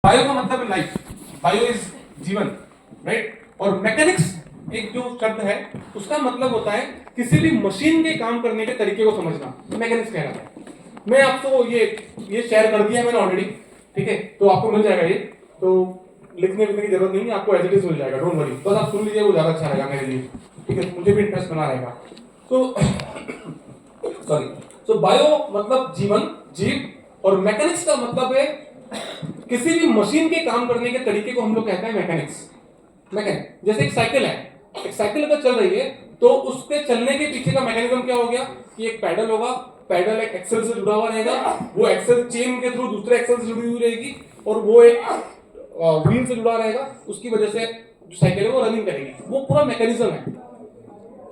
Bio का मतलब है लाइफ, बायो इज जीवन, राइट। और मैकेनिक्स एक जो शब्द है उसका मतलब होता है किसी भी मशीन के काम करने के तरीके को समझना, मैकेनिक्स कहलाता है। मैं आपको ये शेयर कर दिया मैंने ऑलरेडी, ठीक है, तो आपको मिल जाएगा ये, तो लिखने लिखने की जरूरत नहीं है, आपको एज इट इज मिल जाएगा, डोंट वरी, बस आप सुन लीजिए, वो ज्यादा अच्छा रहेगा मेरे लिए, ठीक है, मुझे भी इंटरेस्ट बना रहेगा। तो सॉरी, तो बायो मतलब जीवन, जीव, और मैकेनिक्स का मतलब है किसी भी मशीन के काम करने के तरीके को हम लोग कहते हैं मैकेनिक्स। मैकेनिक जैसे एक साइकिल है, एक साइकिल अगर चल रही है तो उसके चलने के पीछे का मैकेनिज्म क्या हो गया कि एक पैडल होगा, पैडल एक एक्सेल से जुड़ा हुआ रहेगा, वो एक्सेल चेन के थ्रू दूसरे एक्सेल से जुड़ी हुई रहेगी, और वो एक व्हील से जुड़ा रहेगा, उसकी वजह से जो साइकिल है वो रनिंग करेगी, वो पूरा मैकेनिज्म है।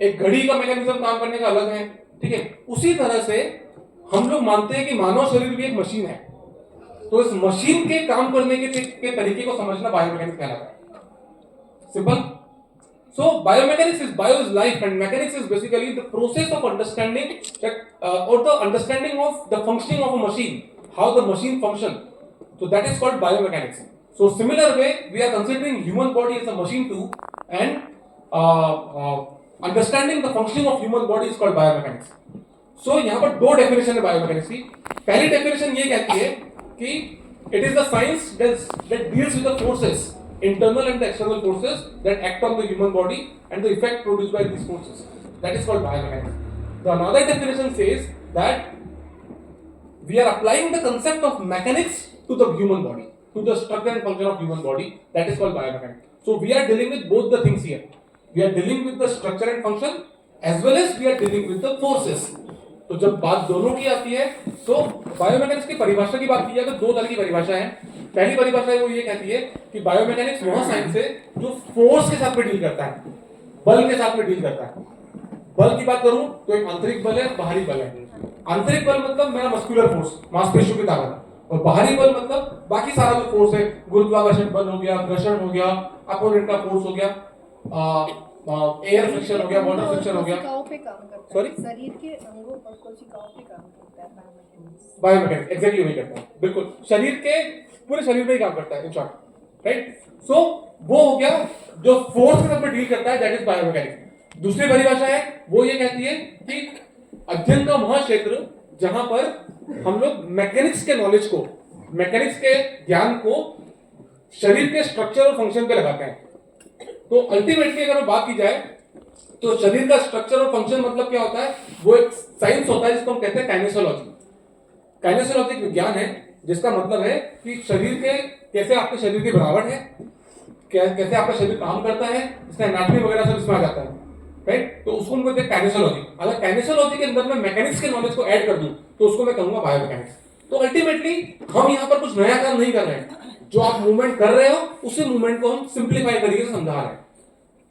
एक घड़ी का मैकेनिज्म काम करने का अलग है, ठीक है। उसी तरह से हम लोग मानते हैं कि मानव शरीर भी एक मशीन है, तो इस मशीन के काम करने के तरीके को समझना बायोमैकेनिक्स कहलाता है। Simple. So biomechanics is bio is life, and mechanics is basically the process of understanding that or the understanding of the functioning of a machine, how the machine function. So that is called biomechanics. So similar way we are considering human body as a machine too, and understanding the functioning of human body is called biomechanics. So यहाँ पर दो definition है biomechanics की। पहली definition ये कहती है कि it is the science that deals with the forces, internal and the external forces that act on the human body and the effect produced by these forces. That is called biomechanics. The another definition says that we are applying the concept of mechanics to the human body, to the structure and function of human body. That is called biomechanics. So we are dealing with both the things here. We are dealing with the structure and function as well as we are dealing with the forces. तो जब बात दोनों की आती है तो biomechanics की परिभाषा की बात की जाए तो दो तरह की परिभाषा है। पहली परिभाषा वो ये कहती है कि बायोमैकेनिक्स वह साइंस है जो फोर्स के साथ में डील करता है, बल के साथ में डील करता है। बल की बात करूं तो एक आंतरिक बल है, बाहरी बल है। आंतरिक बल मतलब मेरा मस्कुलर फोर्स, मांसपेशियों की ताकत, और बाहरी बल मतलब बाकी सारा जो फोर्स है, गुरुत्वाकर्षण बल हो गया, घर्षण हो गया, अपोनेंट का फोर्स हो गया, एयर फ्रिक्शन हो गया, वाटर फ्रिक्शन हो गया। सॉरी, शरीर के अंगों और कोशिकाओं पे काम करता है बायोमैकेनिक्स। बायोमैकेनिक्स एग्जैक्टली वही करता है, बिल्कुल शरीर के पूरे शरीर में ही काम करता है इन शॉर्ट, राइट। सो वो हो गया जो फोर्स के साथ में डील करता है, दैट इज बायोमैकेनिक्स। दूसरी परिभाषा है वो ये कहती है कि अध्ययन का वह क्षेत्र जहां पर हम लोग मैकेनिक्स के नॉलेज को, मैकेनिक्स के ज्ञान को शरीर के स्ट्रक्चर और फंक्शन पे लगाते हैं। तो अल्टीमेटली अगर बात की जाए तो शरीर का स्ट्रक्चर और फंक्शन मतलब क्या होता है, वो एक साइंस होता है जिसको हम कहते हैं काइनेसोलॉजी। काइनेसोलॉजी एक विज्ञान है जिसका मतलब है कि शरीर के कैसे आपके शरीर की बनावट है, कैसे आपका शरीर काम करता है, इसका एनाटॉमी वगैरह सब इसमें आ जाता है, राइट। तो उसको हम कहते हैं काइनेसोलॉजी। अगर काइनेसोलॉजी के अंदर मैं मैकेनिक्स के नॉलेज को ऐड कर दूं तो उसको मैं कहूंगा बायोमैकेनिक्स। तो अल्टीमेटली हम यहाँ पर कुछ नया काम नहीं कर रहे हैं, जो आप मूवमेंट कर रहे हो उसी मूवमेंट को हम सिंप्लीफाई तरीके से समझा रहे हैं,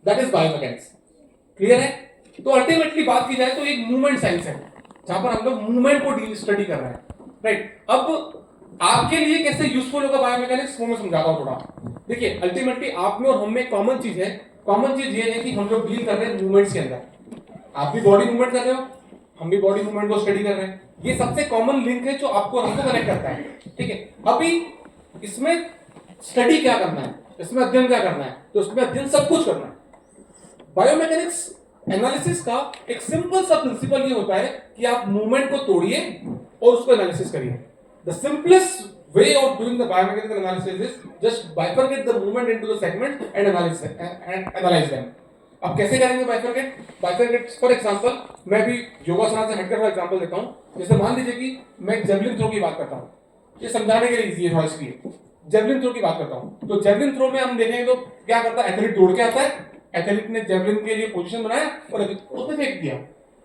दैट इज बायोमैकेनिक्स। क्लियर है। तो अल्टीमेटली बात की जाए तो एक मूवमेंट साइंस है जहां पर हम लोग मूवमेंट को स्टडी कर रहे हैं, राइट। अब आपके लिए कैसे यूजफुल होगा बायोमैकेनिक्स वो मैं समझाता हूं थोड़ा। देखिए अल्टीमेटली आप में और हम में कॉमन चीज है, कॉमन चीज ये है कि हम लोग डील कर रहे हैं मूवमेंट्स के अंदर। आप भी बॉडी मूवमेंट कर रहे हो, हम भी बॉडी मूवमेंट को स्टडी कर रहे हैं, ये सबसे कॉमन लिंक है जो आपको हमको कनेक्ट करता है, ठीक है। अभी इसमें स्टडी क्या करना है, इसमें अध्ययन क्या करना है, तो इसमें अध्ययन सब कुछ करना है। बायोमैकेनिक्स एनालिसिस का एक सिंपल सा प्रिंसिपल ये होता है कि आप मूवमेंट को तोड़िए और उसको एनालिसिस करिए। The simplest way of doing the biomechanical analysis is just bifurcate the movement into the segment and analyze them. अब कैसे करेंगे बाइफरकेट? फॉर एग्जांपल मैं भी योगासन से हटकर एग्जांपल देता हूं। जैसे मान लीजिए कि मैं जेवलिन थ्रो की बात करता हूं, ये समझाने के लिए इजी है थोड़ा, इसलिए जेवलिन थ्रो की बात करता हूं। तो जेवलिन थ्रो में हम देखेंगे तो क्या करता है, एथलीट दौड़ के आता है, एथलीट ने जेवलिन के लिए पोजीशन बनाया और उसने फेंक दिया,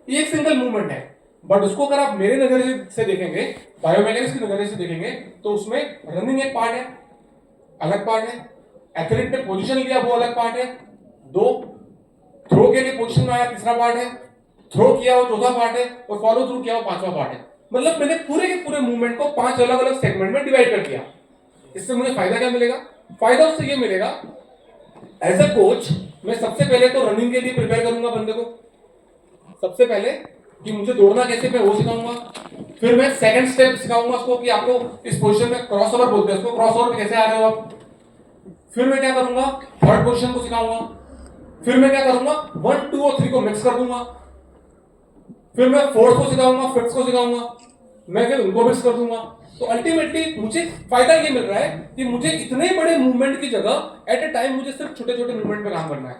ये एक सिंगल मूवमेंट है। बट उसको अगर आप मेरे नजरिए से देखेंगे, बायोमैकेनिक्स के नजरिए से देखेंगे, तो उसमें रनिंग एक पार्ट है, अलग पार्ट है, एथलीट ने पोजीशन लिया वो अलग पार्ट है, दो थ्रो के लिए पोजीशन में आया तीसरा पार्ट है, थ्रो किया वो चौथा पार्ट है, और फॉलो थ्रू किया वो पांचवा पार्ट है। मतलब मैंने पूरे के पूरे मूवमेंट को 5 अलग अलग सेगमेंट में डिवाइड कर दिया। इससे मुझे फायदा क्या मिलेगा? फायदा उससे ये मिलेगा, एज अ कोच मैं सबसे पहले तो रनिंग के लिए प्रिपेयर करूंगा बंदे को। सबसे पहले कि मुझे दौड़ना कैसे, मैं वो सिखाऊंगा। फिर मैं सेकंड स्टेप सिखाऊंगा उसको कि आपको इस पोजीशन में क्रॉस ओवर बोलते हैं उसको, क्रॉस ओवर पे कैसे आ रहे हो आप। फिर मैं क्या करूंगा, थर्ड पोजीशन को सिखाऊंगा। फिर मैं क्या करूंगा, 1 2 और 3 को मिक्स कर दूंगा। फिर मैं फोर्थ को सिखाऊंगा, फिफ्थ को सिखाऊंगा, मैं फिर उनको मिक्स कर दूंगा। तो अल्टीमेटली मुझे फायदा ये मिल रहा है कि मुझे इतने बड़े मूवमेंट की जगह एट ए टाइम मुझे सिर्फ छोटे छोटे मूवमेंट पे काम करना है।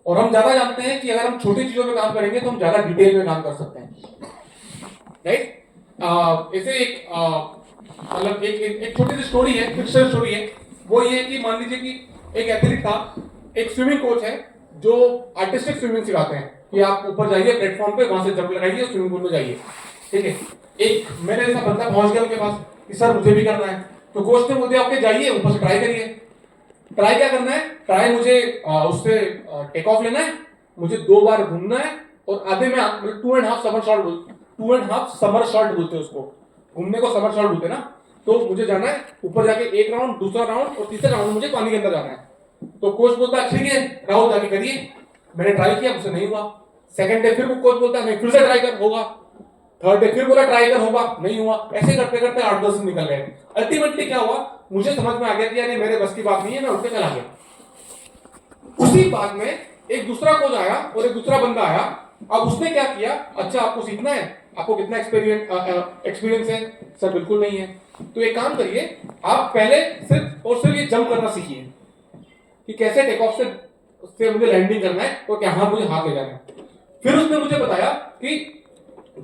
और हम ज्यादा जानते हैं कि अगर हम छोटी चीजों पे काम करेंगे तो हम ज्यादा डिटेल में काम कर सकते हैं, राइट। इसे एक मतलब एक छोटी सी स्टोरी है, फिक्शनल स्टोरी है। वो ये है कि मान लीजिए कि एक एथलीट था, एक स्विमिंग कोच है जो आर्टिस्टिक स्विमिंग सिखाते हैं कि आप ऊपर जाइए प्लेटफॉर्म पे, वहां से जंप लगाइए स्विमिंग पूल में जाइए, ठीक है। एक मेरे जैसा बंदा पहुंच गया उनके पास कि सर मुझे भी करना है। तो कोच ने बोल दिया ओके जाइए ऊपर से ट्राई करिए। ट्राई क्या करना है, ट्राई मुझे उससे टेक ऑफ लेना है, मुझे 2 बार घूमना है और आधे में मतलब 2.5 समर शॉट 2.5 समर शॉट बोलते हैं उसको, घूमने को समर शॉट बोलते हैं ना। तो मुझे जाना है ऊपर जाके एक राउंड, दूसरा राउंड और तीसरा राउंड मुझे पानी के अंदर जाना है। तो कोच बोलता है ठीक है राहुल जाके करिए। मैंने ट्राई किया, मुझसे नहीं हुआ। सेकंड डे फिर कोच बोलता है नहीं फिर से ट्राई कर, होगा। थर्ड डे फिर बोला ट्राई कर, होगा, नहीं हुआ। ऐसे करते करते 8-10 दिन निकल गए। अल्टीमेटली क्या हुआ, मुझे समझ में आ गया कि यार मेरे बस की बात नहीं है, मैं उठ के चला गया। उसी बात में एक दूसरा कोच आया और एक दूसरा बंदा आया। अब उसने क्या किया, अच्छा आपको सीखना है, आपको कितना एक्सपीरियंस है, सर बिल्कुल नहीं है। तो एक काम करिए, आप पहले सिर्फ और सिर्फ ये जंप करना सीखिए कि कैसे टेक ऑफ से मुझे लैंडिंग करना है और क्या मुझे हाथ ले जाना है। फिर उसने मुझे बताया कि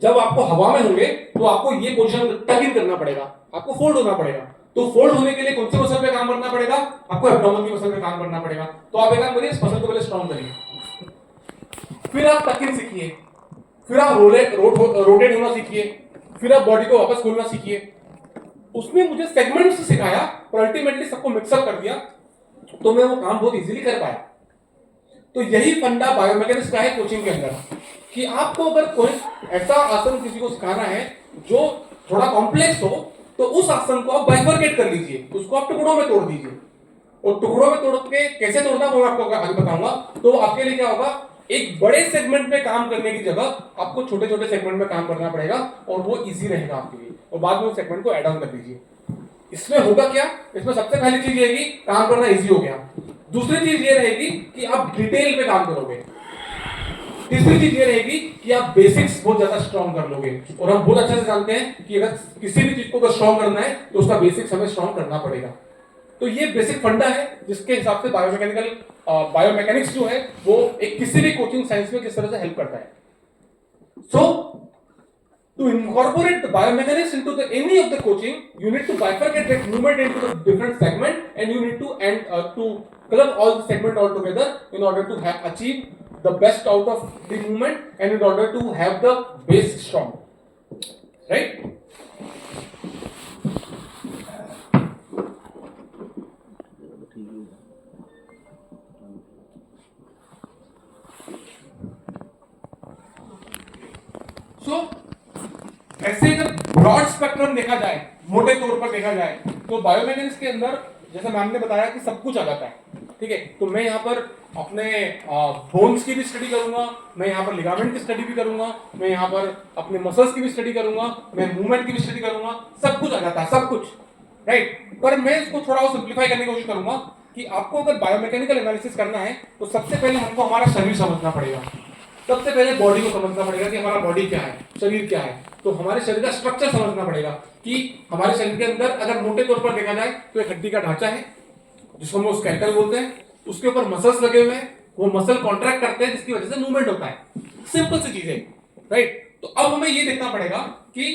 जब आपको हवा में होंगे तो आपको ये पोजीशन टक इन करना पड़ेगा, आपको फोल्ड होना पड़ेगा। तो फोल्ड होने के लिए कौन से मसल पे काम करना पड़ेगा, आपको एब्डोमेन की मसल पे काम करना पड़ेगा। तो आप एक काम करिए, इस मसल को पहले स्ट्रांग करिए, फिर आप टक इन सीखिए, फिर आप रोटेट होना सीखिए, फिर आप बॉडी को वापस खोलना सीखिए। उसने मुझे सेगमेंट्स सिखाया और अल्टीमेटली सबको मिक्सअप कर दिया, तो मैं वो काम बहुत इजीली कर पाया। तो यही फंडा बायोमैकेनिक्स का है कोचिंग के अंदर, कि आपको अगर कोई ऐसा आसन किसी को सिखाना है जो थोड़ा कॉम्प्लेक्स हो, तो उस आसन को आप बाइफरकेट कर लीजिए, उसको आप टुकड़ों में तोड़ दीजिए। और टुकड़ों में तोड़ के कैसे तोड़ना वो आपको आगे बताऊंगा। तो आपके लिए क्या होगा, एक बड़े सेगमेंट में काम करने की जगह आपको छोटे छोटे सेगमेंट में काम करना पड़ेगा और वो इजी रहेगा आपके लिए, और बाद में उस सेगमेंट को ऐड ऑन कर दीजिए। इसमें होगा क्या, इसमें सबसे पहली चीज ये है काम करना इजी हो गया। दूसरी चीज ये रहेगी कि आप डिटेल पे काम करोगे। तीसरी चीज ये रहेगी कि आप बेसिक्स बहुत ज्यादा स्ट्रॉन्ग कर लोगे। और हम बहुत अच्छे से जानते हैं कि अगर किसी भी चीज को स्ट्रॉन्ग करना है तो उसका बेसिक्स हमें स्ट्रॉन्ग करना पड़ेगा। तो ये बेसिक फंडा है जिसके हिसाब से बायोमैकेनिक्स जो है वो एक किसी भी कोचिंग साइंस में किस तरह से हेल्प करता है। सो to incorporate the biomechanics into any of the coaching, you need to bifurcate that movement into the different segment, and you need to club all the segment all together in order to achieve the best out of the movement and in order to have the base strong, right? So ऐसे जब broad spectrum देखा जाए, मोटे तौर पर देखा जाए, तो बायोमैकेनिक्स के अंदर जैसे मैम ने बताया कि सब कुछ आ जाता है, ठीक है। तो मैं यहाँ पर अपने बोन्स की भी स्टडी करूंगा, मैं यहाँ पर लिगामेंट की स्टडी भी करूंगा, मैं यहाँ पर अपने मसल्स की भी स्टडी करूंगा, मैं मूवमेंट की भी स्टडी करूंगा, सब कुछ आ जाता है, सब कुछ, राइट। पर मैं इसको थोड़ा और सिंप्लीफाई करने की कोशिश करूंगा कि आपको अगर बायोमैकेनिकल एनालिसिस करना है तो सबसे पहले हमको हमारा शरीर समझना पड़ेगा, सबसे पहले बॉडी को समझना पड़ेगा कि हमारा बॉडी क्या है, शरीर क्या है। तो हमारे शरीर का स्ट्रक्चर समझना पड़ेगा कि हमारे शरीर के अंदर अगर मोटे तौर पर देखा जाए तो एक हड्डी का ढांचा है जिसको हम स्केलेटल बोलते हैं, उसके ऊपर मसल्स लगे हुए हैं, वो मसल कॉन्ट्रैक्ट करते हैं जिसकी वजह से मूवमेंट होता है। सिंपल सी चीज है, राइट। तो अब हमें ये देखना पड़ेगा कि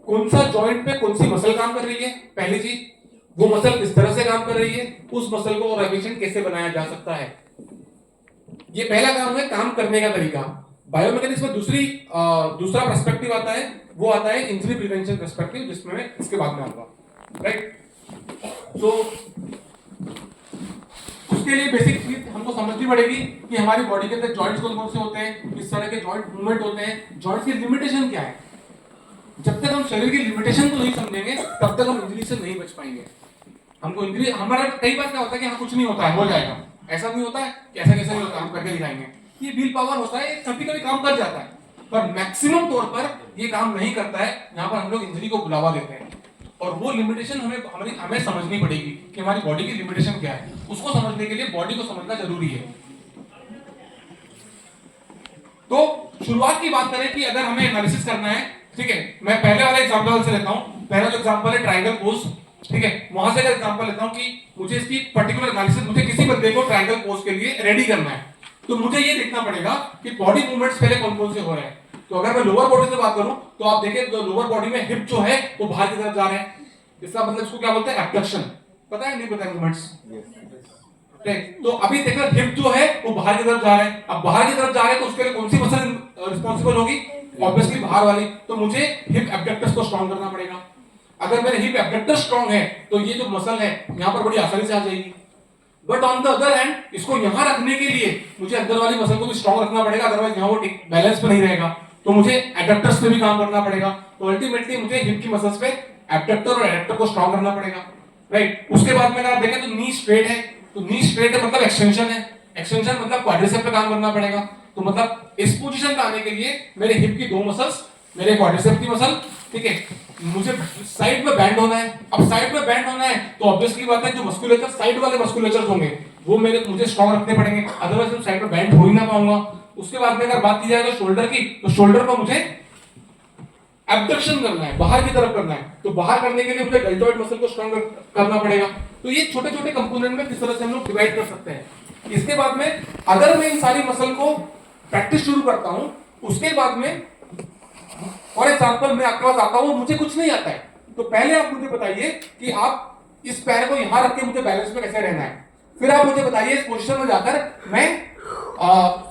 कौन सा जॉइंट पे कौन सी मसल काम कर रही है, पहली चीज, वो मसल किस तरह से काम कर रही है, उस मसल को और एफिशिएंट कैसे बनाया जा सकता है। ये पहला काम है, काम करने का तरीका। बायोमैकेनिक्स में दूसरा पर्सपेक्टिव आता है, वो आता है इंजरी प्रिवेंशन पर्सपेक्टिव, जिसमें मैं इसके बाद में आऊंगा, राइट। तो उसके लिए बेसिक चीज हमको समझनी पड़ेगी कि हमारी बॉडी के अंदर जॉइंट्स कौन से होते हैं, किस तरह के जॉइंट मूवमेंट होते हैं, जॉइंट्स की लिमिटेशन क्या है। जब तक हम शरीर की लिमिटेशन को नहीं समझेंगे तब तक हम इंजरी से नहीं बच पाएंगे। हमको इंजरी, हमारा कई बार क्या होता है कि हाँ कुछ नहीं होता है, हो जाएगा, ऐसा नहीं होता है कि ऐसा कैसे नहीं होता, हम करके दिखाएंगे। ये विल पावर होता है, कभी कभी काम कर जाता है, पर मैक्सिमम तौर पर ये काम नहीं करता है। यहाँ पर हम लोग इंजरी को बुलावा देते हैं और वो लिमिटेशन हमें समझनी पड़ेगी कि हमारी बॉडी की लिमिटेशन क्या है। उसको समझने के लिए बॉडी को समझना जरूरी है। तो शुरुआत की बात करें कि अगर हमें एनालिसिस करना है, ठीक है, मैं पहले वाला एग्जांपल से लेता हूं। पहला जो एग्जांपल है ट्रायंगल पोज, ठीक है, वहां से अगर एग्जांपल लेता हूं कि मुझे इसकी पर्टिकुलर एनालिसिस, मुझे किसी बंदे को ट्रायंगल पोज के लिए रेडी करना है, तो मुझे ये देखना पड़ेगा कि बॉडी मूवमेंट्स पहले कौन कौन से हो रहे हैं। तो अगर मैं लोअर बॉडी से बात करूं तो आप देखें तो लोअर बॉडी में हिप जो है वो बाहर की तरफ जा रहे हैं। इसका मतलब इसको क्या बोलते हैं, एब्डक्शन। पता है नहीं पता मूवमेंट्स? तो अभी देखना हिप जो है वो बाहर की तरफ जा रहे हैं। अब बाहर की तरफ जा रहे हैं तो उसके लिए कौन सी मसल रिस्पॉन्सिबल होगी? ऑब्वियसली बाहर वाली। तो मुझे हिप एब्डक्टर्स को स्ट्रांग करना पड़ेगा। अगर मेरे हिप एब्डक्टर स्ट्रांग है तो ये जो मसल है यहां पर बड़ी आसानी से आ जाएगी। But on the other hand इसको यहां रखने के लिए मुझे अंदर वाली मसल को भी स्ट्रांग रखना पड़ेगा, अदरवाइज यहां वो बैलेंस पे नहीं रहेगा। तो मुझे एडक्टर्स पे भी काम करना पड़ेगा। तो अल्टीमेटली मुझे हिप की मसल्स पे एब्डक्टर और एडक्टर को स्ट्रांग करना पड़ेगा, राइट। उसके बाद में अगर आप देखें तो नी स्ट्रेट है, तो नी स्ट्रेट है मतलब एक्सटेंशन है, एक्सटेंशन मतलब क्वाड्रिसेप पे काम करना पड़ेगा। तो मतलब इस पोजीशन पे आने के लिए मेरे हिप की दो मसल्स, मेरे क्वाड्रिसेप की मसल, ठीक है, मुझे साइड में बैंड होना है। अब साइड में बैंड होना है तो ऑब्वियसली बात है जो मस्कुलेचर साइड वाले मस्कुलेचर होंगे वो मुझे स्ट्रांग रखने पड़ेंगे, अदरवाइज मैं साइड में बैंड हो ही ना पाऊंगा। उसके बाद में अगर बात की जाए तो शोल्डर की, तो शोल्डर को मुझे एब्डक्शन करना है, बाहर की तरफ करना है। तो बाहर करने के लिए मुझे डेल्टॉइड मसल को स्ट्रांग करना पड़ेगा। तो ये छोटे छोटे कंपोनेंट में किस तरह से हम लोग डिवाइड कर सकते हैं। इसके बाद में अगर मैं इन सारी मसल को प्रैक्टिस शुरू करता हूं, उसके बाद में फॉर एग्जांपल मैं आपके पास आता हूं, मुझे कुछ नहीं आता है, तो पहले आप मुझे बताइए कि आप इस पैर को यहां रख के मुझे बैलेंस में कैसे रहना है। फिर आप मुझे बताइए इस पोजीशन में जाकर मैं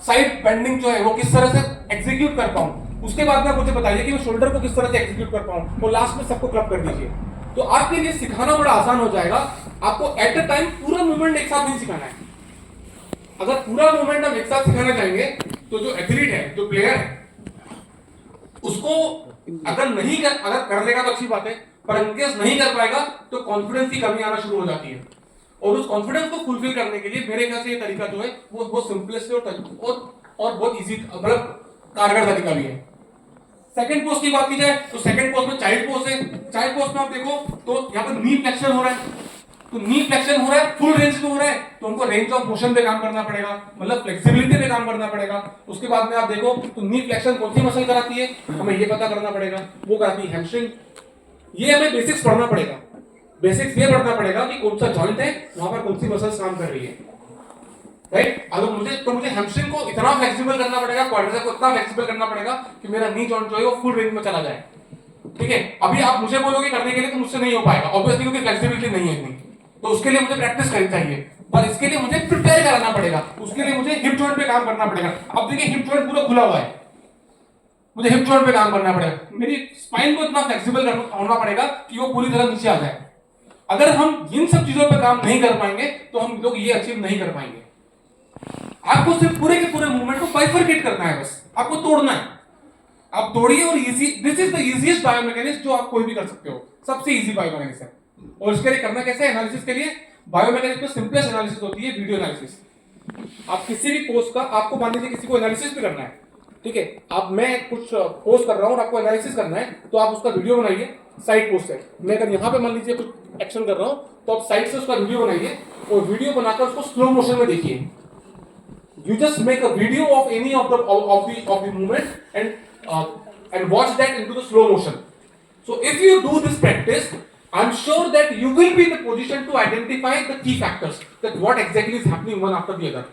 साइड बेंडिंग जो है वो किस तरह से एग्जीक्यूट कर पाऊं। उसके बाद में मुझे बताइए कि मैं शोल्डर को किस तरह से एग्जीक्यूट कर पाऊं, और लास्ट में सबको क्लब कर दीजिए। तो आपके लिए सिखाना बड़ा आसान हो जाएगा। आपको एट अ टाइम पूरा मूवमेंट एक साथ नहीं सिखाना है। अगर पूरा मूवमेंट हम एक साथ सिखाना चाहेंगे तो जो एथलीट है, जो प्लेयर है, उसको अगर कर लेगा तो अच्छी बात है, पर इनकेस नहीं कर पाएगा तो कॉन्फिडेंस की कमी आना शुरू हो जाती है। और उस कॉन्फिडेंस को फुलफिल करने के लिए मेरे ख्याल से ये तरीका जो है वो बहुत सिंपलेस्ट और बहुत इजी, मतलब कारगर तरीका भी है। सेकंड पोज की बात की जाए तो सेकंड पोज में चाइल्ड पोज है। चाइल्ड पोज में आप देखो तो यहाँ पर नी फ्लेक्शन हो रहा है, तो नी फ्लेक्शन हो रहा है, फुल रेंज में हो रहा है, तो उनको रेंज ऑफ मोशन पे काम करना पड़ेगा, मतलब फ्लेक्सिबिलिटी पे काम करना पड़ेगा। उसके बाद में आप देखो तो नी फ्लेक्शन कौन सी मसल कराती है, हमें ये पता करना पड़ेगा, वो कराती है हैमस्ट्रिंग। ये हमें बेसिक्स पढ़ना पड़ेगा। बेसिक्स ये पढ़ना पड़ेगा कि कौन सा जॉइंट है, वहां पर कौन सी मसल्स काम कर रही है, राइट। अगर मुझे हैमस्ट्रिंग को इतना फ्लेक्सिबल करना पड़ेगा, क्वाड्रिसेप को इतना फ्लेक्सिबल करना पड़ेगा कि मेरा नी जॉइंट जो है वो फुल रेंज में चला जाए, ठीक है। अभी आप मुझे बोलोगे करने के लिए तो मुझसे नहीं हो पाएगा, ऑब्वियसली, क्योंकि फ्लेक्सिबिलिटी नहीं है इतनी। तो उसके लिए मुझे प्रैक्टिस करनी चाहिए, पर इसके लिए मुझे प्रिपेयर कराना पड़ेगा। उसके लिए मुझे हिप जॉइंट पे काम करना पड़ेगा। अब देखिए हिप जॉइंट पूरा खुला हुआ है, मुझे हिप जॉइंट पे काम करना पड़ेगा। मेरी स्पाइन को इतना फ्लेक्सिबल होना पड़ेगा कि वो पूरी तरह नीचे आ जाए। अगर हम इन सब चीजों पे काम नहीं कर पाएंगे तो हम लोग ये अचीव नहीं कर पाएंगे। आपको सिर्फ पूरे के पूरे मूवमेंट को बाइफरकेट करना है, बस आपको तोड़ना है। आप तोड़िए और easy, this is the easiest biomechanics जो आप कोई भी कर सकते हो, सबसे इजी बायोमैकेनिक्स है। और इसके लिए करना कैसे है, एनालिसिस के लिए बायोमैकेनिक्स में सिंपलेस्ट एनालिसिस होती है वीडियो एनालिसिस। आप किसी भी पोस्ट का, आपको मान लीजिए किसी को एनालिसिस भी करना है, ठीक है, आप मैं कुछ पोस्ट कर रहा हूं और आपको एनालिसिस करना है, तो आप उसका वीडियो बनाइए साइड पोस्ट से। मैं अगर यहाँ पे मान लीजिए कुछ एक्शन कर रहा हूं तो आप साइड से उसका वीडियो बनाइए और वीडियो बनाकर उसको स्लो मोशन में देखिए। You just make a video of any of the movement and watch that into the slow motion. So if you do this practice, I'm sure that you will be in a position to identify the key factors, that what exactly is happening one after the other.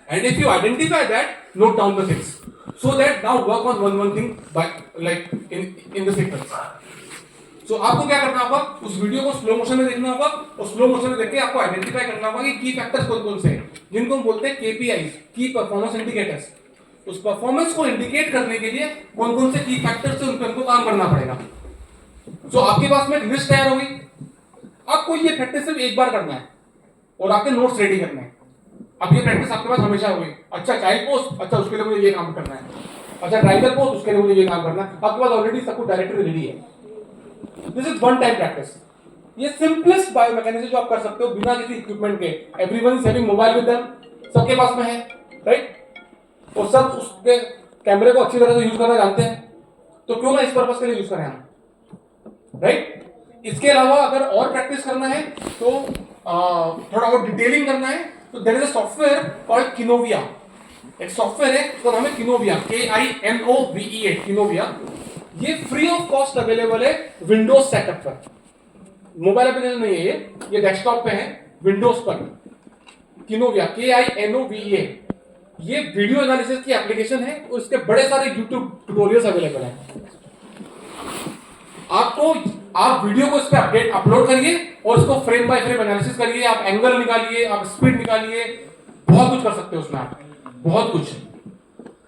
And if you identify that, note down the things, so that now work on one thing by like in the sequence. So आपको क्या करना होगा, उस video को slow motion में देखना होगा और स्लो मोशन में देख के आपको आइडेंटिफाई करना होगा कि की फैक्टर्स कौन कौन से हैं, जिनको हम बोलते हैं केपीआईज, की परफॉर्मेंस इंडिकेटर्स। उस परफॉर्मेंस को इंडिकेट करने के लिए कौन कौन से की फैक्टर्स हैं उन पर हमको काम करना पड़ेगा। तो आपके पास में एक लिस्ट तैयार होगी, आपको ये प्रैक्टिस सिर्फ एक बार करना है और आपके नोट्स रेडी करने हैं। अब ये प्रैक्टिस आपके पास हमेशा होगी। अच्छा चाइल्ड पोस्ट, अच्छा उसके लिए मुझे ये काम करना है, अच्छा ट्राइंगल पोस्ट, उसके लिए मुझे ये काम करना है। आपके पास ऑलरेडी सब कुछ डायरेक्टली रेडी है। This is one time practice. ये सिंपलेस्ट बायोमैकेनिक्स जो आप कर सकते हो बिना किसी इक्विपमेंट के। Everyone is having mobile with them, सबके पास में है, राइट। और सब उसके कैमरे को अच्छी तरह से यूज करना जानते हैं, तो क्यों ना इस पर्पस के लिए यूज करें हम, राइट? इसके अलावा अगर और प्रैक्टिस करना है तो थोड़ा और डिटेलिंग करना है तो there is a software called Kinovea. एक सॉफ्टवेयर है उसका नाम है किनोविया, KINOVEA, किनोविया। ये फ्री ऑफ कॉस्ट अवेलेबल है विंडोज सेटअप पर। मोबाइल एप्लीकेशन नहीं है ये डेस्कटॉप पे है, विंडोज पर। किनोविया, KINOVEA। ये वीडियो एनालिसिस की एप्लीकेशन है और इसके बड़े सारे यूट्यूब ट्यूटोरियल्स अवेलेबल हैं। आप वीडियो को इस पे अपलोड करिए और इसको फ्रेम बाय फ्रेम एनालिसिस करिए, आप एंगल निकालिए, आप स्पीड निकालिए, बहुत कुछ कर सकते हो उसमें आप, बहुत कुछ,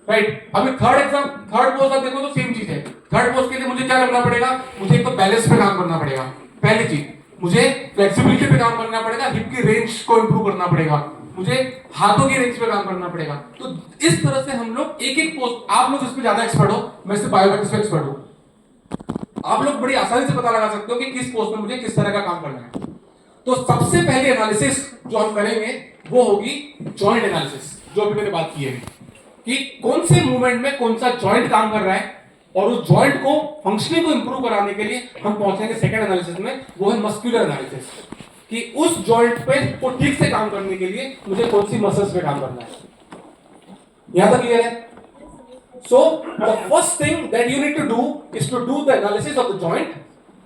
राइट? अभी थर्ड पोज आप देखो तो सेम चीज है। थर्ड पोज के लिए मुझे क्या करना पड़ेगा? मुझे एक तो बैलेंस पे काम करना पड़ेगा, पहली चीज। मुझे फ्लेक्सिबिलिटी पे काम करना पड़ेगा, हिप की रेंज को इंप्रूव करना पड़ेगा, मुझे हाथों की रेंज पे काम करना पड़ेगा। तो इस तरह से हम लोग एक एक पोज, आप लोग इस पे ज्यादा एक्सपर्ट हो, मैं इस बायोमेट्रिक्स पे एक्सपर्ट हूं, आप लोग बड़ी आसानी से पता लगा सकते हो कि किस पोस्ट में मुझे किस तरह का काम करना है। तो सबसे पहले एनालिसिस जो हम करेंगे वो होगी जॉइंट एनालिसिस, जो अभी मैंने बात की है कि कौन से मूवमेंट में कौन सा जॉइंट काम कर रहा है, और उस जॉइंट को फंक्शनिंग को इंप्रूव कराने के लिए हम पहुंचेंगे सेकंड एनालिसिस में, वो है मस्कुलर एनालिसिस, कि उस जॉइंट पे को ठीक से काम करने के लिए मुझे कौन सी मसल्स पे काम करना है। यहां तक क्लियर है? So the first thing that you need to do is to do the analysis of the joint,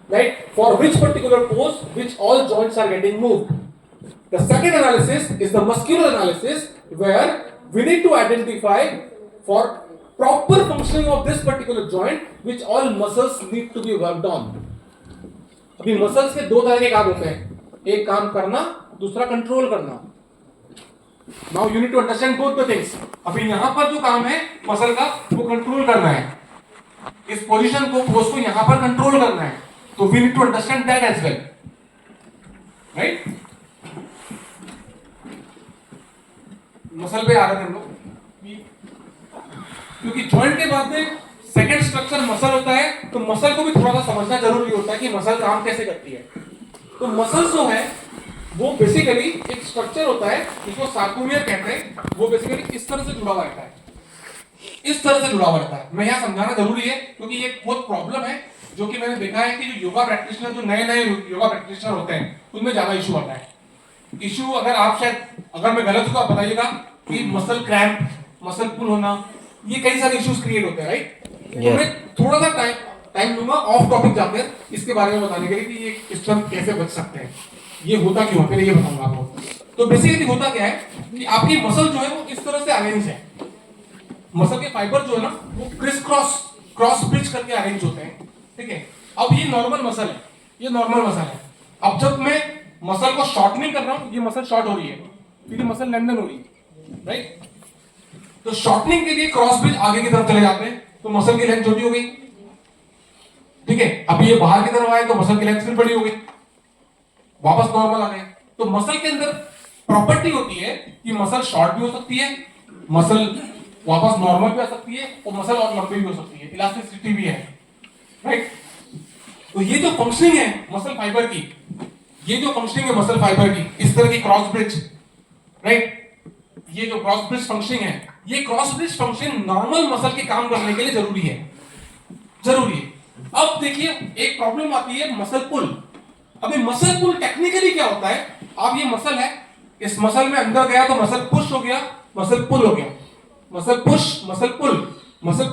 right? For which particular pose, which all joints are getting moved. The second analysis is the muscular analysis, where we need to identify for proper functioning of this particular joint, which all muscles need to be worked on. अभी muscles के दो तरह के काम होते हैं, एक काम करना, दूसरा कंट्रोल करना। Now you need to understand both the things. अभी यहाँ पर जो काम है मसल का, वो कंट्रोल करना है, इस पोजीशन को, पोज को यहाँ पर कंट्रोल करना है, तो we need to understand that as well, right? Muscle पे आ रहे थे हम लोग, क्योंकि जॉइंट के बाद में सेकंड स्ट्रक्चर मसल होता है, तो मसल को भी थोड़ा सा समझना जरूरी होता है कि मसल काम कैसे करती है। तो मसल जो है वो बेसिकली एक स्ट्रक्चर होता है जिसको सार्कोमियर कहते हैं, वो बेसिकली इस तरह से जुड़ा हुआ रहता है, इस तरह से जुड़ा हुआ रहता है। मैं यहाँ समझाना जरूरी है क्योंकि ये बहुत प्रॉब्लम है जो कि मैंने देखा है कि जो योगा प्रैक्टिशनर, जो नए योगा प्रैक्टिशनर होते हैं, उनमें ज्यादा इशू आता है। इशू अगर आप शायद, अगर मैं गलत हूं तो आप बताइएगा, कि मसल क्रैम्प, मसल पुल होना, ये कई सारे इश्यूज क्रिएट होते हैं, राइट? मैं थोड़ा सा टाइम लूंगा ऑफ टॉपिक जाकर इसके बारे में बताने के लिए कि ये इस तरह कैसे बच सकते हैं, ये होता क्यों है, फिर ये बताऊंगा आपको। तो बेसिकली होता क्या है कि आपकी मसल जो है वो इस तरह से अरेंज है, मसल के फाइबर जो है ना वो क्रिस क्रॉस ब्रिज करके अरेंज होते हैं, ठीक है? अब ये नॉर्मल मसल है, ये नॉर्मल मसल है। अब जब मैं मसल को शॉर्टनिंग कर रहा हूं, ये मसल शॉर्ट हो रही है, फिर ये मसल लेंथन हो रही है, राइट? तो शॉर्टनिंग के लिए क्रॉस ब्रिज आगे की तरफ चले जाते हैं, तो मसल की लेंथ छोटी हो गई, ठीक है? अभी ये बाहर की तरफ आए तो मसल की लेंथ फिर बड़ी हो गई, वापस नॉर्मल आ गए। तो मसल के अंदर प्रॉपर्टी होती है कि मसल शॉर्ट भी हो सकती है, मसल वापस नॉर्मल भी आ सकती है, और मसल और लंबी भी हो सकती है, इलास्टिसिटी भी है, राइट? तो ये जो फंक्शनिंग है मसल फाइबर की, ये जो फंक्शनिंग है मसल फाइबर की, इस तरह की क्रॉस ब्रिज, राइट? ये जो क्रॉस ब्रिज फंक्शनिंग है, ये cross bridge function normal muscle के काम करने के लिए जरूरी है, जरूरी है। अब देखिए एक प्रॉब्लम आती है मसल पुल। अभी मसल पुल टेक्निकली क्या होता है, आप ये मसल है, इस मसल में अंदर गया तो मसल पुश हो गया, मसल पुल हो गया, मसल पुश, मसल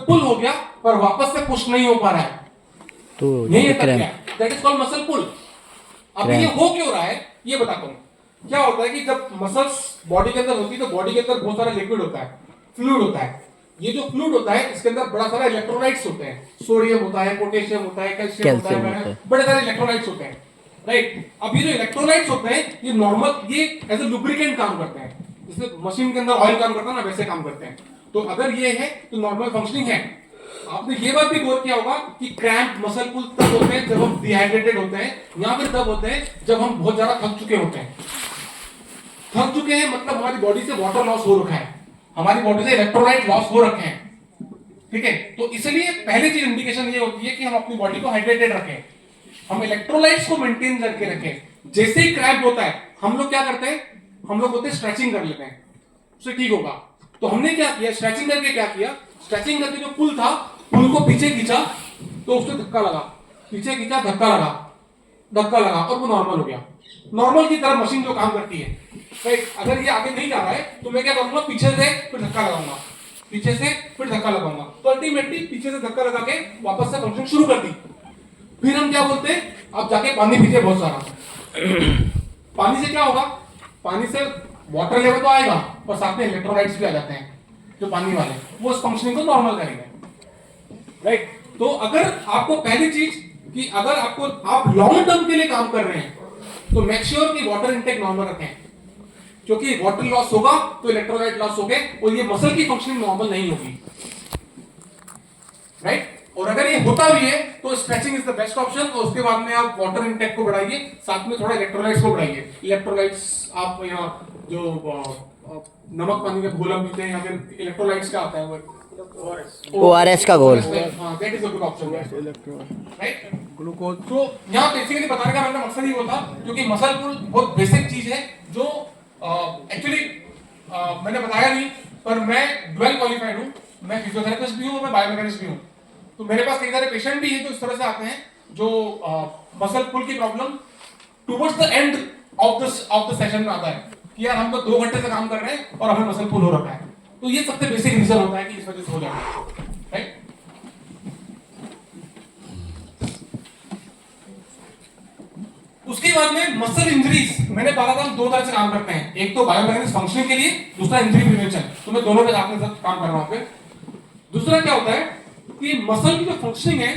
पुल हो गया, पर वापस से पुश नहीं हो पा रहा है, तो यही है, दैट इज कॉल्ड मसल पुल। अब ये हो क्यों रहा है ये बताता हूं। क्या होता है कि जब मसल्स बॉडी के अंदर होती है तो बॉडी के अंदर बहुत सारा लिक्विड होता है, फ्लूइड होता है। ये जो फ्लूइड होता है इसके अंदर बड़ा सारा इलेक्ट्रोलाइट्स होते हैं, सोडियम होता है, पोटेशियम होता है, कैल्शियम होता है, बड़े सारे इलेक्ट्रोलाइट्स होते हैं, राइट? अब ये जो इलेक्ट्रोलाइट्स होते हैं ये नॉर्मल, ये एज ए लुब्रिकेंट काम करते हैं, जैसे मशीन के अंदर ऑयल काम करता है ना, वैसे काम करते हैं। तो अगर ये है तो नॉर्मल फंक्शनिंग है। आपने ये बात भी गौर किया होगा कि क्रैम्प, मसल पुल तब होते हैं जब हम डिहाइड्रेटेड होते हैं, या फिर तब होते हैं जब हम बहुत ज्यादा थक चुके होते हैं। थक चुके हैं मतलब हमारी बॉडी से वाटर लॉस हो रखा है, हमारी बॉडी से इलेक्ट्रोलाइट लॉस हो रखे हैं, ठीक है? तो इसलिए पहली चीज इंडिकेशन ये होती है कि हम अपनी बॉडी को हाइड्रेटेड रखें, हम इलेक्ट्रोलाइट्स को मेंटेन करके रखें। जैसे ही क्रैम्प होता है हम लोग क्या करते हैं, हम लोग होते हैं स्ट्रेचिंग कर लेते हैं, उससे ठीक होगा। तो हमने क्या किया, स्ट्रेचिंग करके क्या किया, स्ट्रेचिंग करके जो पुल था, पुल को पीछे खींचा तो उससे धक्का लगा, पीछे खींचा धक्का लगा और वो नॉर्मल हो गया। नॉर्मल की तरह मशीन जो काम करती है, राइट। अगर ये आगे नहीं जा रहा है तो मैं क्या करूंगा, पीछे से फिर धक्का लगाऊंगा, पीछे से फिर धक्का लगाऊंगा, तो अल्टीमेटली पीछे से धक्का लगा के वापस से फंक्शन शुरू कर दी। फिर हम क्या बोलते हैं, अब जाके पानी पीजिए बहुत सारा। पानी से क्या होगा, पानी से वाटर लेवल तो आएगा और साथ में इलेक्ट्रोलाइट्स भी आ जाते हैं जो पानी वाले, वो उस फंक्शनिंग को नॉर्मल करेंगे, राइट। तो अगर आपको पहली चीज कि अगर आप लॉन्ग टर्म के लिए काम कर रहे हैं तो मेक श्योर कि वाटर इनटेक नॉर्मल रखें, क्योंकि वाटर लॉस होगा तो इलेक्ट्रोलाइट लॉस हो गए और ये मसल की फंक्शनिंग नॉर्मल नहीं होगी, राइट। और अगर ये होता भी है तो stretching is the best option, और उसके बाद में आप वाटर इनटेक को बढ़ाइए, साथ में थोड़ा इलेक्ट्रोलाइट्स को बढ़ाइए। इलेक्ट्रोलाइट्स आप यहाँ जो नमक पानी में घोल पीते हैं या फिर इलेक्ट्रोलाइट्स क्या आता है वो ORS का घोल। हाँ, that is a good option, right? Glucose. तो यहाँ बेसिकली बताने का मेरा मकसद ही वो था, क्योंकि मसल पुल बहुत बेसिक चीज है जो एक्चुअली मैंने बताया नहीं, पर मैं ड्वेल क्वालिफाइड हूँ, मैं फिजियोथेरेपिस्ट भी हूँ और मैं बायोमेकेनिस्ट भी हूँ। तो मेरे पास कई सारे पेशेंट भी हैं जो इस तरह से आते हैं जो मसल पुल की problem towards the end of the session में आता है कि यार हम तो 2 घंटे से काम कर रहे हैं और हमें मसल पुल हो रखा है। तो ये सबसे बेसिक रीजन होता है कि इस वजह से हो जाता है, राइट। उसके बाद में मसल इंजरीज, मैंने कहा था हम 2 तरह से काम करते हैं, एक तो बायोमेकेनिक्स फंक्शनिंग के लिए, दूसरा इंजरी प्रिवेंशन। तो मैं दोनों के साथ में काम कर रहा हूं। फिर दूसरा क्या होता है कि मसल की जो फंक्शनिंग है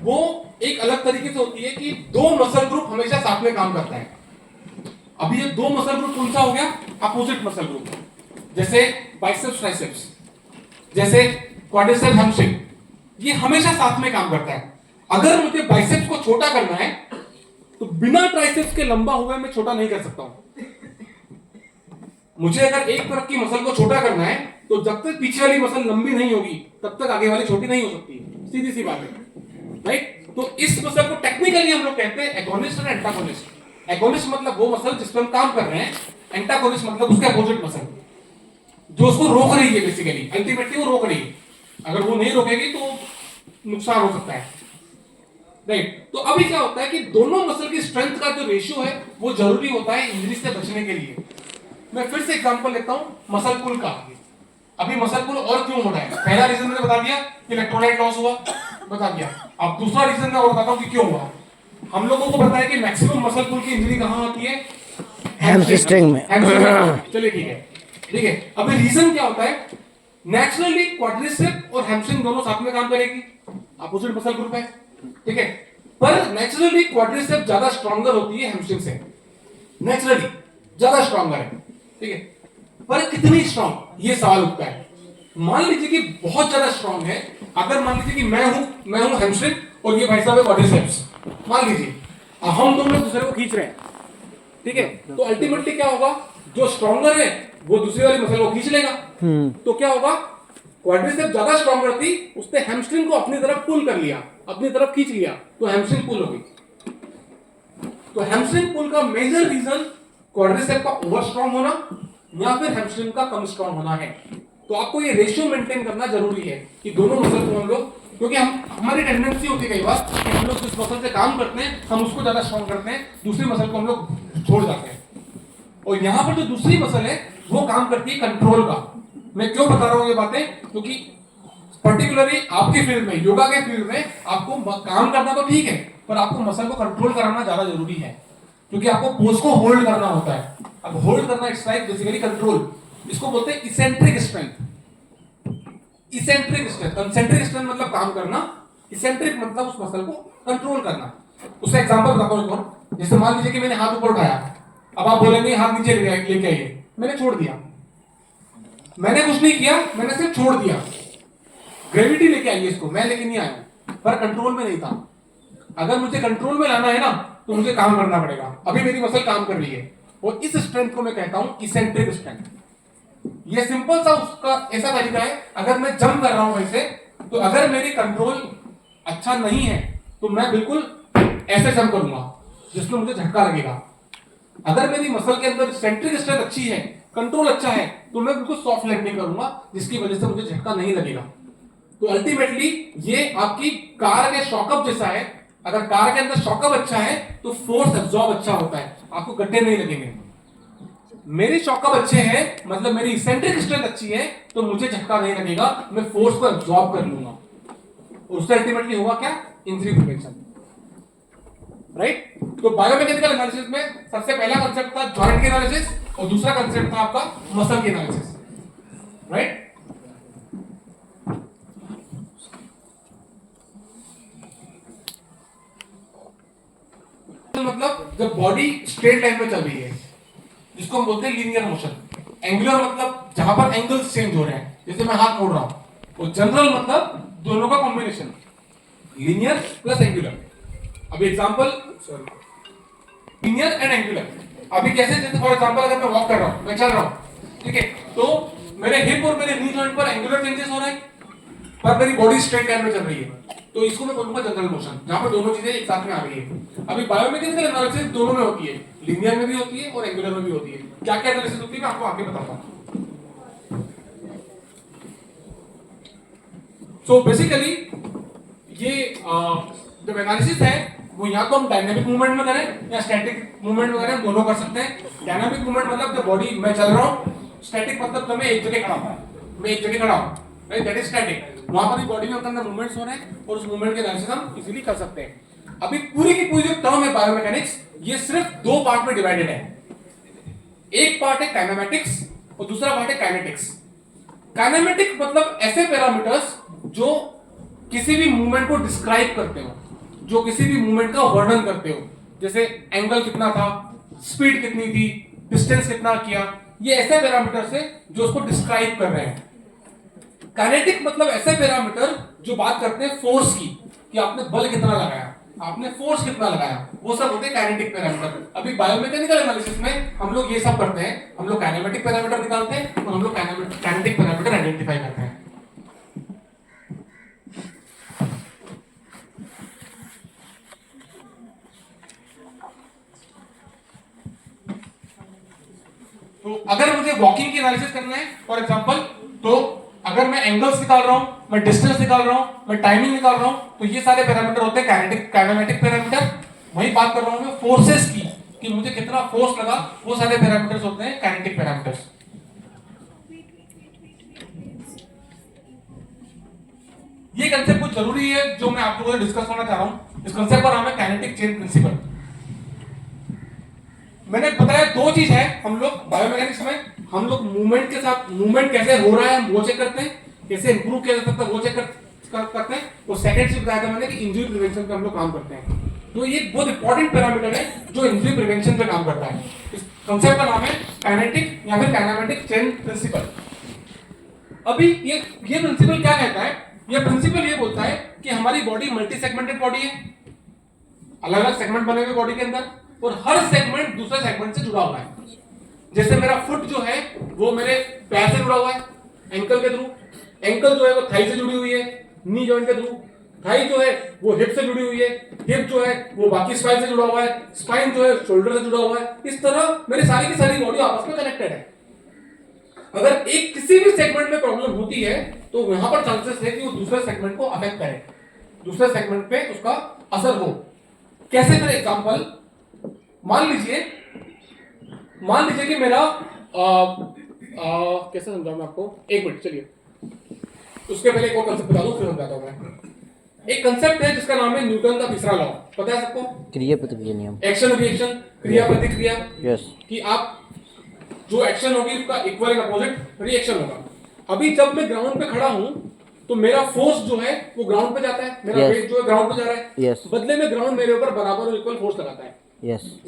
वो एक अलग तरीके से होती है कि 2 मसल ग्रुप हमेशा साथ में काम करता है। अभी ये 2 मसल ग्रुप कौन सा हो गया, अपोजिट मसल ग्रुप, जैसे बाइसेप्स ट्राइसेप्स, जैसे क्वाड्रिसेप्स हैमस्ट्रिंग, ये हमेशा साथ में काम करता है। अगर मुझे बाइसेप्स को छोटा करना है तो बिना ट्राइसेप्स के लंबा हुए मैं छोटा नहीं कर सकता हूं। मुझे अगर एक तरफ की मसल को छोटा करना है तो जब तक पीछे वाली मसल लंबी नहीं होगी तब तक आगे वाली छोटी नहीं हो सकती, सीधी सी बात है, राइट। तो इस मसल को टेक्निकली हम लोग कहते हैं एगोनिस्ट और एंटागोनिस्ट। एगोनिस्ट मतलब वो मसल जिस पर हम काम कर रहे हैं, एंटागोनिस्ट मतलब उसके अपोजिट मसल जो उसको रोक रही है, बेसिकली अल्टीमेटली वो रोक रही है। अगर वो नहीं रोकेगी तो नुकसान हो सकता है, राइट। तो अभी क्या होता है कि दोनों मसल की स्ट्रेंथ का जो रेशियो है वो जरूरी होता है इंजरी से बचने के लिए। मैं फिर से एग्जांपल लेता हूं मसल पुल का। अभी मसल पुल और क्यों हो रहा है, पहला रीजन मैंने बता दिया कि इलेक्ट्रोलाइट लॉस हुआ, बता दिया। अब दूसरा रीजन मैं और बताता हूं कि क्यों हुआ। हम लोगों को पता है कि मैक्सिमम मसल पुल की इंजरी कहां आती है, हैमस्ट्रिंग में। चलिए ठीक है। अभी रीजन क्या होता है, नेचुरली क्वाड्रिसेप और हैमस्ट्रिंग दोनों साथ में काम करेगी, अपोजिट मसल ग्रुप है, ठीक है। पर नेचुरली क्वाड्रिसेप ज्यादा स्ट्रॉन्गर होती है हैमस्ट्रिंग से, नेचुरली ज्यादा स्ट्रॉन्गर है, ठीक है। पर कितनी स्ट्रॉन्ग, ये सवाल उठता है। मान लीजिए कि बहुत ज्यादा स्ट्रॉन्ग है। अगर मान लीजिए कि मैं हूं हैमस्ट्रिंग और ये भाई साहब है क्वाड्रिसेप्स, मान लीजिए हम दोनों दूसरे को खींच रहे हैं, ठीक है। तो अल्टीमेटली क्या होगा, जो स्ट्रॉन्गर है वो दूसरी वाली मसल को खींच लेगा। तो क्या होगा, क्वाड्रिसेप ज्यादा स्ट्रॉन्गर थी, उसने हैमस्ट्रिंग को अपनी तरफ पुल कर लिया, अपनी तरफ खींच लिया, तो हैमस्ट्रिंग पुल हो गई। तो हैमस्ट्रिंग पुल का मेजर रीजन क्वाड्रिसेप का ओवर स्ट्रॉन्ग होना या फिर हैमस्ट्रिंग का कम स्ट्रॉन्ग होना है। तो आपको ये रेशियो मेंटेन करना जरूरी है कि दोनों मसल को हम लोग, क्योंकि हमारी टेंडेंसी होती है कई बार कि हम लोग जिस मसल से काम करते हैं हम उसको ज्यादा स्ट्रॉन्ग करते हैं, दूसरी मसल को हम लोग छोड़ जाते हैं। और यहाँ पर जो दूसरी मसल है वो काम करती है कंट्रोल का। मैं क्यों बता रहा हूँ ये बातें, क्योंकि पर्टिकुलरली आपके फील्ड में, योगा के फील्ड में आपको काम करना तो ठीक है, पर आपको मसल को कंट्रोल कराना ज्यादा जरूरी है, क्योंकि आपको पोज को होल्ड करना होता है। अब होल्ड करना इट्स लाइक बेसिकली कंट्रोल, इसको बोलते हैं eccentric strength. Eccentric strength, concentric strength मतलब काम करना, इसेंट्रिक मतलब उस मसल को कंट्रोल करना। उसका एग्जांपल बताता हूं, जैसे मान लीजिए कि मैंने हाथ ऊपर उठाया, अब आप बोलेंगे हाथ नीचे लेके आइए, मैंने छोड़ दिया, मैंने कुछ नहीं किया, मैंने सिर्फ छोड़ दिया। ग्रेविटी लेके आइए इसको, मैं लेके नहीं आया, पर कंट्रोल में नहीं था। अगर मुझे कंट्रोल में लाना है ना तो मुझे काम करना पड़ेगा। अभी मेरी मसल काम कर रही है और इस स्ट्रेंथ को मैं कहता हूं इसेंट्रिक स्ट्रेंथ। ये सिंपल सा उसका ऐसा तरीका है, अगर मैं जंप कर रहा हूं ऐसे, तो अगर मेरी कंट्रोल अच्छा नहीं है तो मैं बिल्कुल ऐसे जंप करूंगा जिसमें मुझे झटका लगेगा। अगर मेरी मसल के अंदर सेंट्रिक स्ट्रेंथ अच्छी है, कंट्रोल अच्छा है, तो मैं बिल्कुल सॉफ्ट लैंडिंग करूंगा जिसकी वजह से मुझे झटका नहीं लगेगा। तो अल्टीमेटली ये आपकी कार के शॉकअप जैसा है। अगर कार के अंदर शॉकअप अच्छा है तो फोर्स एब्जॉर्ब अच्छा होता है, आपको गड्ढे नहीं लगेंगे। मेरी शॉकअप अच्छे हैं, मतलब मेरी इसेंट्रिक स्ट्रेंथ अच्छी है, तो मुझे झटका नहीं लगेगा, मैं फोर्स को एब्जॉर्ब कर लूंगा। और उससे अल्टीमेटली होगा क्या? Injury prevention, right. तो बायोमैकेनिकल एनालिसिस में सबसे पहला कांसेप्ट था जॉइंट के एनालिसिस और दूसरा कांसेप्ट था आपका मसल के एनालिसिस, राइट। मतलब जब बॉडी स्ट्रेट लाइन में चल रही है, जिसको हम बोलते हैं लीनियर मोशन। एंगुलर मतलब जहां पर एंगल्स चेंज हो रहे हैं, जैसे मैं हाथ मोड़ रहा हूं। और जनरल मतलब दोनों का कॉम्बिनेशन, लीनियर प्लस एंगुलर। अभी एग्जांपल, लीनियर एंड एंगुलर। अभी कैसे, जैसे फॉर एग्जांपल अगर मैं वॉक कर रहा हूं, मैं चल रहा हूं, ठीक है, तो मेरे हिप और मेरे नी जॉइंट पर एंगुलर चेंजेस हो रहे हैं, पर मेरी बॉडी स्ट्रेट लाइन में चल रही है, तो इसको मैं बोलूंगा जनरल मोशन, जहां पर दोनों चीजें एक साथ में आ रही है। अभी बायोमैकेनिकल एनालिसिस दोनों में होती है, लीनियर में भी होती है और एंगुलर में भी होती है। क्या क्या एनालिसिस होती है मैं आपको आगे बताता हूं। सो बेसिकली ये जब एनालिसिस है वो या तो हम डायनामिक मूवमेंट में करें या स्टैटिक मूवमेंट में करें, दोनों कर सकते हैं। डायनामिक मूवमेंट मतलब जब बॉडी मैं चल रहा हूं, स्टैटिक मतलब जब मैं एक जगह खड़ा हूं, मैं एक जगह खड़ा हूं, राइट, दैट इज स्टैटिक। वहां पर भी बॉडी में अपने अंदर मूवमेंट्स हो रहे हैं और उस मूवमेंट के एनालिसिस हम इजीली कर सकते हैं। अभी पूरी की पूरी जो टर्म है बायोमैकेनिक्स, ये सिर्फ दो पार्ट में डिवाइडेड है। एक पार्ट है काइनेमैटिक्स और दूसरा पार्ट है काइनेटिक्स। काइनेमैटिक्स मतलब ऐसे पैरामीटर्स जो किसी भी मूवमेंट को डिस्क्राइब करते हो, जो किसी भी मूवमेंट का वर्णन करते हो, जैसे एंगल कितना था, स्पीड कितनी थी, डिस्टेंस कितना किया, ये ऐसे पैरामीटर्स है जो उसको डिस्क्राइब कर रहे हैं। काइनेटिक मतलब ऐसे पैरामीटर जो बात करते हैं फोर्स की, कि आपने बल कितना लगाया, आपने फोर्स कितना लगाया, वो सब होते हैं काइनेटिक पैरामीटर। अभी बायोमैकेनिकल एनालिसिस में हम लोग ये सब करते हैं, हम लोग काइनेमेटिक पैरामीटर निकालते हैं और हम लोग काइनेटिक पैरामीटर आइडेंटिफाई करते हैं। तो अगर मुझे वॉकिंग की एनालिसिस करना है फॉर एग्जांपल, तो अगर मैं एंगल्स निकाल रहा हूं, मैं डिस्टेंस निकाल रहा हूं, मैं टाइमिंग निकाल रहा हूं, तो ये सारे पैरामीटर होते हैं काइनेमेटिक पैरामीटर। वही बात कर रहा हूं मैं फोर्सेस की, कि मुझे कितना फोर्स लगा, वो सारे पैरामीटर्स होते हैं काइनेटिक पैरामीटर्स। ये कंसेप्ट कुछ जरूरी है जो मैं आप लोगों से डिस्कस करना चाह रहा हूं। इस कंसेप्ट का नाम है काइनेटिक चेन प्रिंसिपल। मैंने बताया दो चीज है, हम लोग बायोमैकेनिक्स में हम लोग मूवमेंट के साथ, मूवमेंट कैसे हो रहा है वो चेक करते हैं, कैसे इंप्रूव किया जा सकता है वो चेक करते हैं। और सेकंड चीज बताया था मैंने कि इंजरी प्रिवेंशन पे हम लोग काम करते हैं। तो ये बहुत इंपॉर्टेंट पैरामीटर है जो इंजरी प्रिवेंशन पे काम करता है। इस कंसेप्ट का नाम है काइनेटिक या फिर काइनेमेटिक चेन प्रिंसिपल। अभी ये प्रिंसिपल क्या कहता है? ये प्रिंसिपल ये बोलता है कि हमारी बॉडी मल्टी सेगमेंटेड बॉडी है, अलग अलग सेगमेंट बने हुए बॉडी के अंदर, और हर सेगमेंट दूसरे सेगमेंट से जुड़ा हुआ है। जैसे मेरा फुट जो है वो मेरे पैर से जुड़ा हुआ है एंकल के थ्रू, एंकल जो है वो थाई से जुड़ी हुई है नी जॉइंट के थ्रू, थाई जो है वो हिप से जुड़ी हुई है, हिप जो है वो बाकी स्पाइन से जुड़ा हुआ है, स्पाइन जो है शोल्डर से जुड़ा हुआ है। इस तरह मेरी सारी की सारी बॉडी आपस में कनेक्टेड है। अगर एक किसी भी सेगमेंट में प्रॉब्लम होती है तो वहां पर चांसेस है कि वो दूसरे सेगमेंट को अफेक्ट करे, दूसरे सेगमेंट पे उसका असर हो। कैसे? मेरे एग्जांपल मान लीजिए कि मेरा कैसे समझाऊं मैं आपको, एक मिनट चलिए, उसके पहले एक और कंसेप्ट बता दूं फिर समझाता हूं मैं। एक कंसेप्ट है जिसका नाम है न्यूटन का तीसरा लॉ, पता है सबको? क्रिया प्रतिक्रिया नियम, एक्शन रिएक्शन, क्रिया प्रतिक्रिया। यस, कि आप जो एक्शन होगी उसका इक्वल एंड अपोजिट रिएक्शन होगा। अभी जब मैं ग्राउंड पे खड़ा हूं तो मेरा फोर्स जो है वो ग्राउंड पे जाता है, मेरा वेट जो है ग्राउंड पे जा रहा है, यस, बदले में ग्राउंड मेरे ऊपर बराबर और इक्वल फोर्स लगाता है। यस।